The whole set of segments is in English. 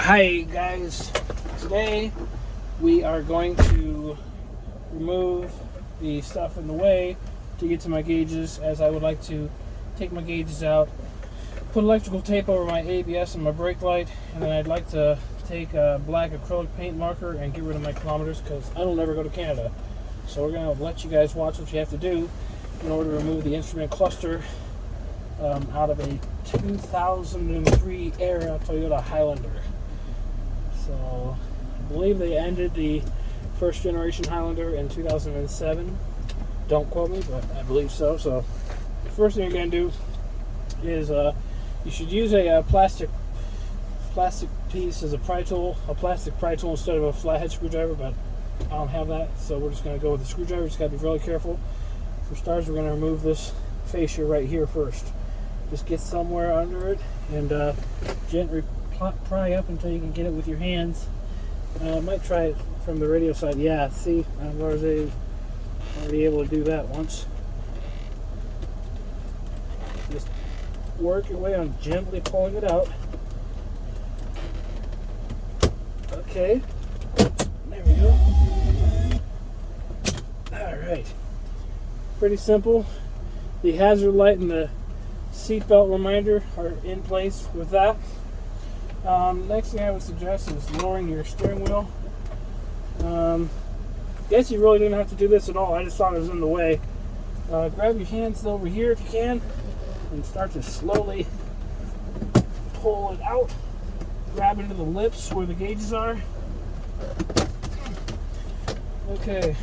Hi guys, today we are going to remove the stuff in the way to get to my gauges, as I would like to take my gauges out, put electrical tape over my ABS and my brake light, and then I'd like to take a black acrylic paint marker and get rid of my kilometers because I don't ever go to Canada. So we're going to let you guys watch what you have to do in order to remove the instrument cluster out of a 2003 era Toyota Highlander. So I believe they ended the first generation Highlander in 2007. Don't quote me, but I believe so. So the first thing you're going to do is you should use a plastic piece as a pry tool, instead of a flathead screwdriver, but I don't have that, so we're just going to go with the screwdriver. Just got to be really careful. For starters, we're going to remove this fascia right here first. Just get somewhere under it and gently pry up until you can get it with your hands. Might try it from the radio side. Yeah, see, I was already able to do that once. Just work your way on gently pulling it out. Okay, there we go. Alright, pretty simple. The hazard light and the seatbelt reminder are in place with that. Next thing I would suggest is lowering your steering wheel. Guess you really didn't have to do this at all. I just thought it was in the way. Grab your hands over here if you can and start to slowly pull it out. Grab into the lips where the gauges are. Okay,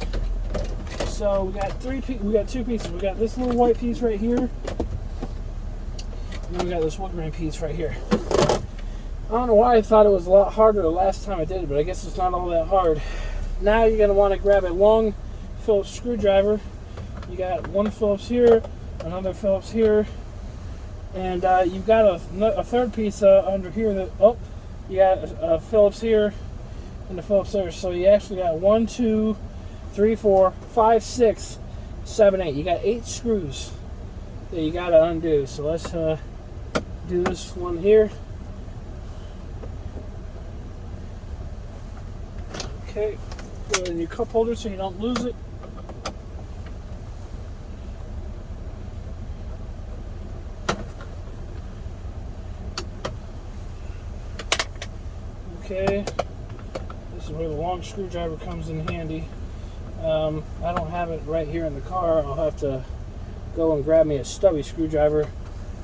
so we got two pieces. We got this little white piece right here, and then we got this wood grain piece right here. I don't know why I thought it was a lot harder the last time I did it, but I guess it's not all that hard. Now you're going to want to grab a long Phillips screwdriver. You got one Phillips here, another Phillips here, and you've got a third piece under here that, you got a Phillips here and a Phillips there. So you actually got 1, 2, 3, 4, 5, 6, 7, 8. You got 8 screws that you got to undo. So let's do this one here. Okay, put it in your cup holder so you don't lose it. Okay, this is where the long screwdriver comes in handy. I don't have it right here in the car. I'll have to go and grab me a stubby screwdriver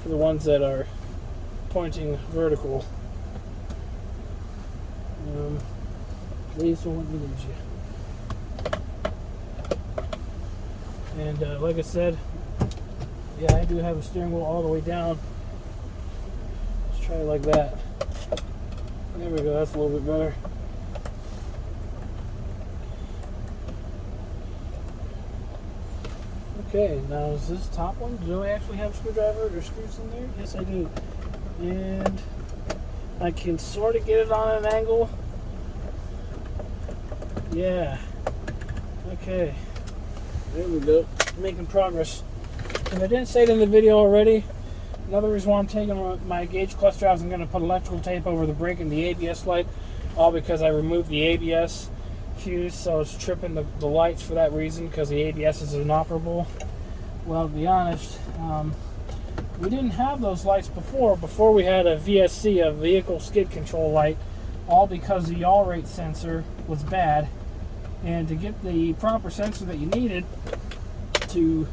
for the ones that are pointing vertical. Please don't let me lose you. And like I said, yeah, I do have a steering wheel all the way down. Let's try it like that. There we go, that's a little bit better. Okay, now is this top one? Do I actually have a screwdriver or screws in there? Yes, I do. And I can sort of get it on an angle. Yeah. Okay. There we go. Making progress. If I didn't say it in the video already, another reason why I'm taking my gauge cluster out is I'm going to put electrical tape over the brake and the ABS light, all because I removed the ABS fuse, so it's tripping the lights for that reason, because the ABS is inoperable. Well, to be honest, we didn't have those lights before we had a VSC, a vehicle skid control light, all because the yaw rate sensor was bad. And to get the proper sensor that you needed to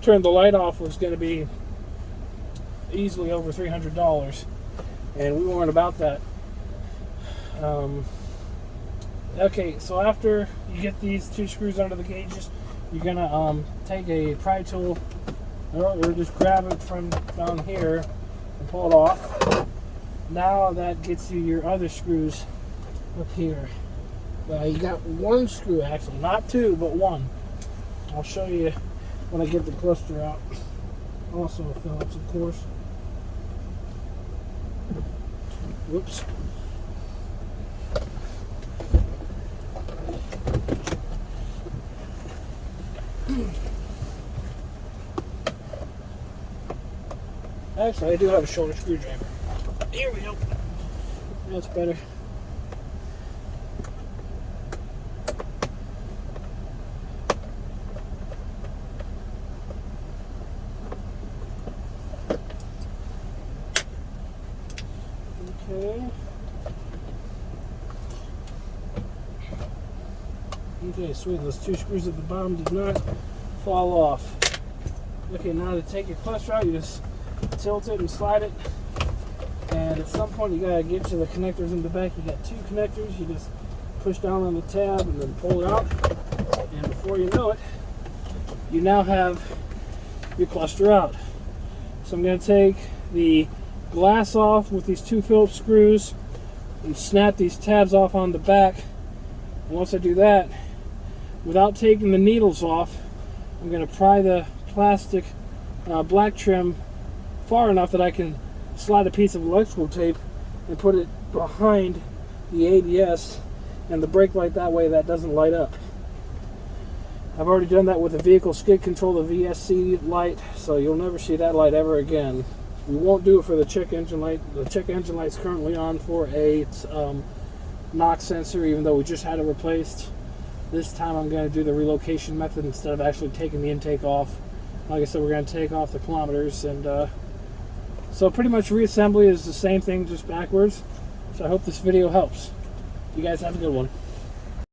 turn the light off was going to be easily over $300, and we weren't about that. Okay, so after you get these 2 screws under the gauges, you're going to take a pry tool or just grab it from down here and pull it off. Now that gets you your other screws up here. You got 1 screw, actually, not 2, but 1. I'll show you when I get the cluster out. Also a Phillips, of course. Whoops. Actually, I do have a shoulder screwdriver. Here we go. That's better. Okay. Okay, sweet. Those two screws at the bottom did not fall off. Okay, now to take your clutch out, you just tilt it and slide it. And at some point, you gotta get to the connectors in the back. You got two connectors. You just push down on the tab and then pull it out. And before you know it, you now have your cluster out. So I'm gonna take the glass off with these two Phillips screws and snap these tabs off on the back. And once I do that, without taking the needles off, I'm going to pry the plastic black trim far enough that I can slide a piece of electrical tape and put it behind the ABS and the brake light, that way that doesn't light up. I've already done that with the vehicle skid control, the VSC light, so you'll never see that light ever again. We won't do it for the check engine light. The check engine light's currently on for a knock sensor, even though we just had it replaced. This time I'm going to do the relocation method instead of actually taking the intake off. Like I said, we're going to take off the kilometers, and so pretty much reassembly is the same thing, just backwards. So I hope this video helps. You guys have a good one.